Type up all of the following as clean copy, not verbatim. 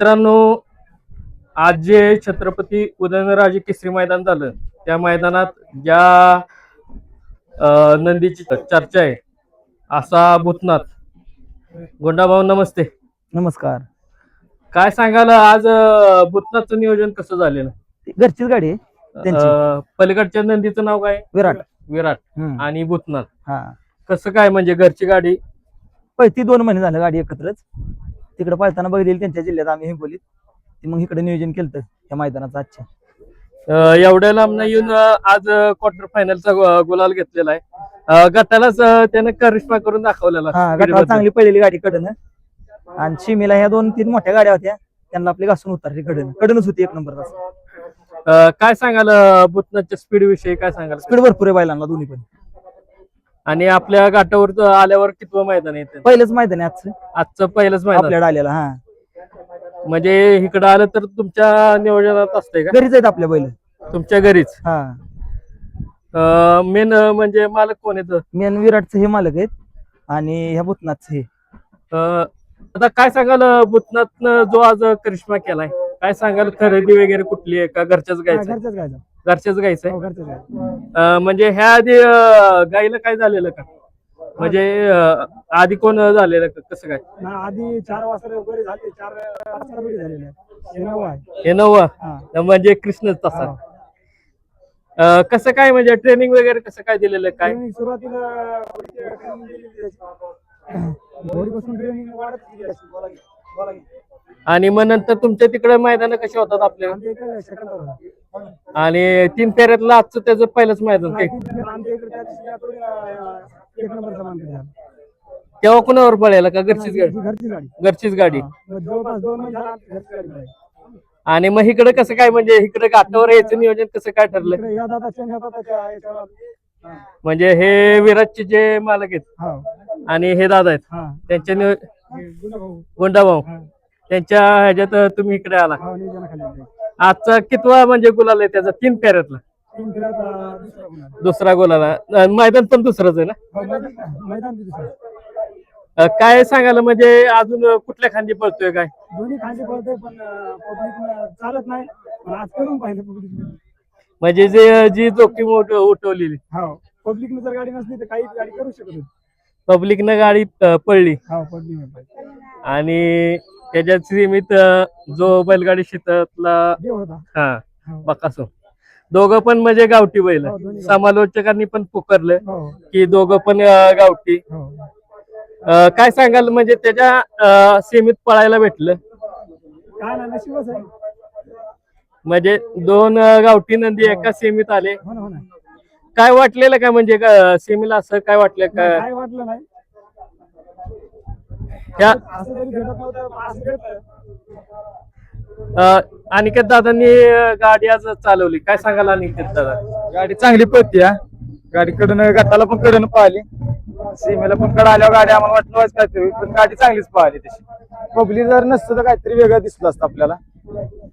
मित्रांनो, आज जे छत्रपती उदयनराजे केसरी मैदान झालं त्या मैदानात ज्या नंदीची चर्चा आहे असा भूतनाथ. गोंडाभाऊ नमस्ते. नमस्कार. काय सांगाल आज भूतनाथचं नियोजन कसं झालेलं? ती घरचीच गाडी आहे त्यांची. पलीकडच्या नंदीचं नाव काय? विराट. विराट हम्म. आणि भूतनाथ. हा, कसं काय म्हणजे घरची गाडी? ती 2 महिने झालं गाडी एकत्रच. तिकडे पळताना बघितली त्यांच्या जिल्ह्यात आम्ही हिंगोलीत. मग इकडे नियोजन केलं या मैदानाचं आजच्या. एवढ्या लांब येऊन आज क्वार्टर फायनलचा गुलाल घेतलेला आहे. गटालाच त्याने करिश्मा करून दाखवलेला. हा, गटाला चांगली पळलेली गाडी कडनं. आणि शिमीला ह्या 2-3 मोठ्या गाड्या होत्या, त्यांना आपली घासून उतरली कडनच होती एक नंबर. काय सांगाल भूतनाथच्या स्पीड विषयी काय सांगाल? स्पीड भरपूर आहे बैलांना दोन्ही पण. आणि आपल्या घाटावर आल्यावर कितवं मैदान येतं? पहिलंच मैदान आहे आजचं. आजचं पहिलंच मैदान आपल्याला आलेला. हा, म्हणजे इकडं आलं तर तुमच्या नियोजनात असतंय का? घरीच आहेत आपल्या बैल. तुमच्या घरीच. हा, मेन म्हणजे मालक कोण येतं? मेन विराटचं हे मालक आहेत आणि ह्या भूतनाथचं हे. आता काय सांगाल भूतनाथनं जो आज करिश्मा केलाय, काय सांगाल? खरेदी वगैरे कुठली आहे का घरच्याच गायचं? घरच्याच गायचं. म्हणजे ह्या आधी गाईला काय झालेलं का? म्हणजे आधी कोण झालेलं का? कसं काय? आधी 4 वासरे वगैरे झाले, 4 वासरे झालेले. हे नववा म्हणजे कृष्णच तसा. कसं काय म्हणजे ट्रेनिंग वगैरे कसं काय दिलेलं काय? सुरुवातीला आणि मग नंतर तुमच्या तिकडे मैदान कसे होतात आपल्या? आणि 3 फेऱ्यातलं आजचं त्याचं पहिलंच मैदान काय? तेव्हा कुणावर पळायला का घरचीच गाडी? घरचीच गाडी. आणि मग इकडे कसं काय म्हणजे इकडे घाटावर यायचं नियोजन कसं काय ठरलं? म्हणजे हे विराटचे जे मालक आहेत आणि हे दादा आहेत त्यांच्या गोंडाभाऊ त्यांच्या ह्याच्यात तुम्ही इकडे आला. आजचा कितवा म्हणजे गुलाल आहे त्याचा? 3 फेऱ्यातला दुसरा गुलाल. मैदान पण दुसरंच आहे ना? काय सांगायला म्हणजे अजून कुठल्या खांदी पळतोय काय? दोन्ही खांदे पळतोय, पण पब्लिक चालत नाही. आज करून पाहिलं पब्लिक. म्हणजे जी जोखीम उठवलेली पब्लिकनं जर गाडी नसली तर काही गाडी करू शकत होती. पब्लिकनं गाडी पडली पब्लिक आणि त्याच्या सीमित जो बैलगाडी क्षेत्रातला हा बकासूर, दोघं पण म्हणजे गावठी बैल. समालोचकांनी पण पुकारलं की दोघं पण गावठी. काय सांगाल म्हणजे त्याच्या सीमित पळायला भेटलं? काय ना, नशीबच आहे. म्हणजे 2 गावठी नंदी एका सीमित आले. काय वाटलेलं काय म्हणजे सीमेला असं काय वाटलं का? काय वाटलं नाही. अनिकेत दादांनी गाडी आज चालवली, काय सांगाल अनिकेत दादा? गाडी चांगली पळते. गाडी कडनं गटाला पण कडनं पाहिली, सीमेला पण कड आल्यावर गाडी आम्हाला वाटलं काहीतरी, पण गाडी चांगलीच पाहिली. तशी पब्लिक जर नसतं तर काहीतरी वेगळं दिसलं असतं आपल्याला.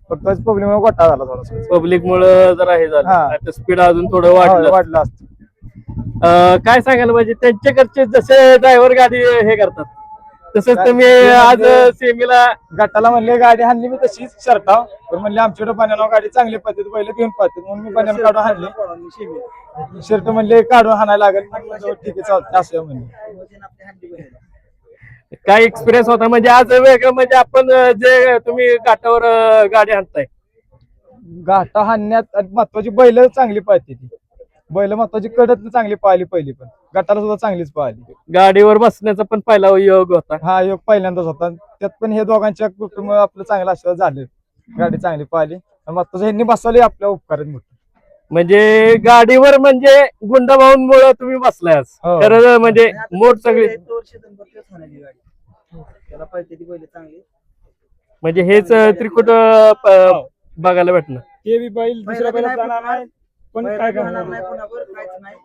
फक्त पब्लिक मुळे गोटा झाला थोडासा. पब्लिक मुळे जरा हे झालं, स्पीड अजून थोडं वाढलं असतं. काय सांगाल म्हणजे त्यांच्याकडचे जसे ड्रायव्हर गाडी हे करतात तसंच तुम्ही आज सेमीला गटाला म्हणले गाडी हाणली मी तशीच शर्टा, पण म्हणले आमच्याकडे पाण्यानं गाडी चांगली पद्धत पहिले घेऊन पाहते म्हणून मी पाण्यानं काढून हाणली. शर्ट म्हणले काढून हाणायला लागेल. ठीक आहे चालतं असं म्हणले. काय एक्सपिरियन्स होता म्हणजे आज वेगळं म्हणजे आपण जे घाटावर गाडी हाणताय? घाटा हाणण्यात महत्वाची बैल चांगली पाहते. ती बैल महत्वाची कडत चांगली पाहिली पहिली, पण गटाला सुद्धा चांगलीच पाहिली. गाडीवर बसण्याचा पण पहिला योग होता. हा, योग पहिल्यांदाच होता. त्यात पण हे दोघांच्या कुटुंब आपलं चांगलं आशीर्वाद झालं. गाडी चांगली पाहिली आणि महत्वाचं ह्यांनी बसवले आपल्या उपकार मोठे. म्हणजे गाडीवर म्हणजे गुंडाभाऊंमुळे तुम्ही बसलाय आज. खरं म्हणजे मोठ सगळी म्हणजे हेच त्रिकुट बघायला भेटणं. ते बी बैल दुसऱ्या बैलात जाणार नाही, पण काय करणार नाही कोणावर काहीच नाही.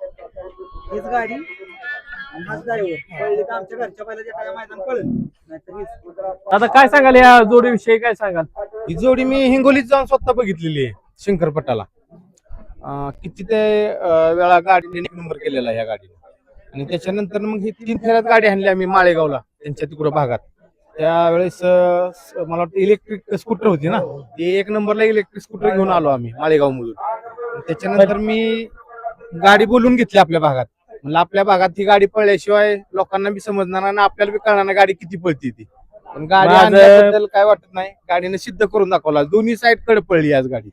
हीच गाडी आणि हाच ड्रायव्हर पळली तर आमच्या घरच्या बैलाच्या काय मैदान पळेल. आता काय सांगाल या जोडीविषयी? काय सांगाल? ही जोडी मी हिंगोलीत जाऊन स्वतः बघितलेली आहे शंकरपटाला. किती ते वेळा गाडीने 1 नंबर केलेला ह्या गाडीने. आणि त्याच्यानंतर मग ही 3 फेऱ्यात गाडी आणली आम्ही माळेगावला त्यांच्या तिकडं भागात. त्यावेळेस मला वाटतं इलेक्ट्रिक स्कूटर होती ना, ती 1 नंबरला इलेक्ट्रिक स्कूटर घेऊन आलो आम्ही माळेगाव मधून. त्याच्यानंतर मी गाडी बोलून घेतली आपल्या भागात. म्हणलं आपल्या भागात ही गाडी पळल्याशिवाय लोकांना बी समजणार नाही आणि आपल्याला बी कळणार नाही गाडी किती पळती ती. पण गाडी माझं- आणल्याबद्दल काय वाटत नाही, गाडीने सिद्ध करून दाखवला. दोन्ही साईड कडे पळली आज गाडी.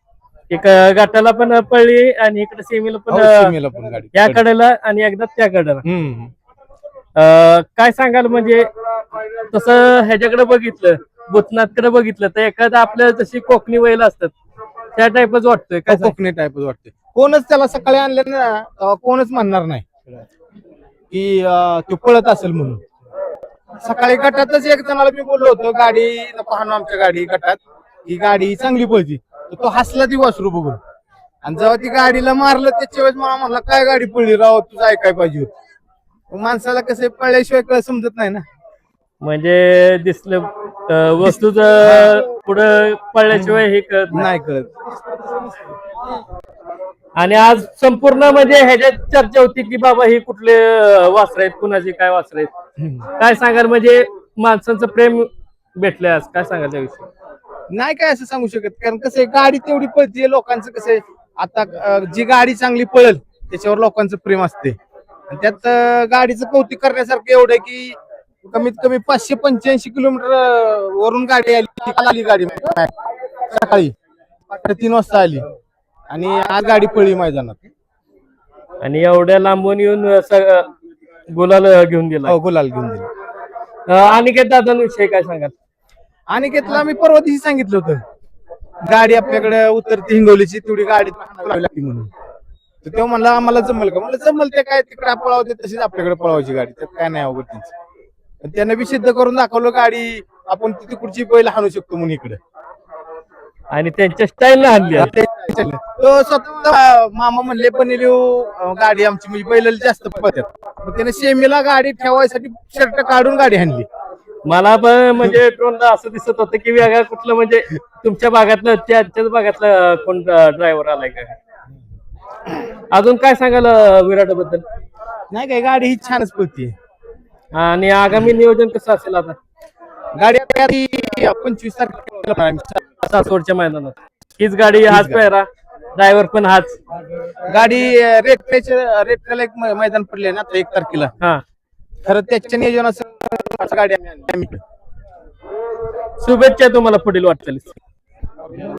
एक गटाला पण पडली आणि इकडे सेमीला हो, पण सीमेला पण गाडी या कडेला आणि एकदा त्या कडेला. हम्म. काय सांगाल म्हणजे तसं ह्याच्याकडे बघितलं, भूतनाथकडे बघितलं तर एखादा आपल्या जशी कोकणी बैल असतात त्या टाईपच वाटतोय. काय सांग- कोकणी टाईपच वाटते. कोणच त्याला सकाळी आणलं ना, कोणच म्हणणार नाही की तो पळत असेल म्हणून. सकाळी गटातच एक जणाला मी बोललो होतो, गाडी पाहणं आमच्या गाडी गटात, ही गाडी चांगली पळती. तर तो हसला ती वासरू बघून. आणि जेव्हा ती गाडीला मारलं त्याच्या वेळेस मला म्हणला काय गाडी पळली राव, तुझं ऐकाय पाहिजे होतं. मग माणसाला कसं पळल्याशिवाय काय समजत नाही ना. म्हणजे दिसलं वस्तू पुढं पडल्याशिवाय हे कळत नाही. नाही कळत. आणि आज संपूर्ण म्हणजे ह्याच्यात चर्चा होती की बाबा हे कुठले वासर आहेत, कुणाचे काय वासर आहेत. काय सांगाल म्हणजे माणसांचं प्रेम भेटलंय आज, काय सांगाल त्याविषयी? नाही काय असं सांगू शकत, कारण कसं आहे गाडी तेवढी पळते. लोकांचं कसं आहे आता जी गाडी चांगली पळेल त्याच्यावर लोकांचं प्रेम असते. आणि त्यात गाडीचं कौतुक करण्यासारखं एवढं आहे की कमीत कमी 585 किलोमीटर वरून गाडी आली गाडी सकाळी 3 वाजता आली आणि आज गाडी पळली मैदानात. आणि एवढ्या लांबून येऊन गुलाल घेऊन गेला. हो, गुलाल घेऊन दिली. अनिकेत दादांविषयी काय सांगाल? अनिकेतला मी परवा दिवशी सांगितलं होतं गाडी आपल्याकडे उतरती हिंगोलीची, तेवढी गाडी पळावी लागते म्हणून. तर तेव्हा म्हणला आम्हाला जमल का? म्हणलं जमल, ते काय तिकडे पळावते तशीच आपल्याकडे पळवायची गाडी, त्यात काय नाही अवघड त्यांचं. त्यांना बी सिद्ध करून दाखवलं गाडी आपण तिकडची बैल हाणू शकतो म्हणून इकडे. आणि त्यांच्या स्टाईल आणली आज. तो स्वतः मामा म्हणले बनेली गाडी आमची म्हणजे बैल जास्त पळतात. मग त्याने सेमीला गाडी ठेवायसाठी शर्ट काढून गाडी आणली. मला पण म्हणजे ड्रोनला असं दिसत होतं की वेगळा कुठलं म्हणजे तुमच्या भागातलं त्याच्याच भागातलं कोण ड्रायव्हर आलाय का? अजून काय सांगाल विराट बद्दल? नाही काय, गाडी ही छानच पळते. आणि आगामी नियोजन कसं असेल आता गाडी 25 तारखेला सासवडच्या मैदानात? हीच गाडी, हाच पेहरा, ड्रायव्हर पण हाच. गाडी रेटला एक मैदान पडले ना आता 1 तारखेला. हा, खरं त्याच्या नियोजनाचं गाडी आम्ही शुभेच्छा तुम्हाला पुढील वाटचालीस.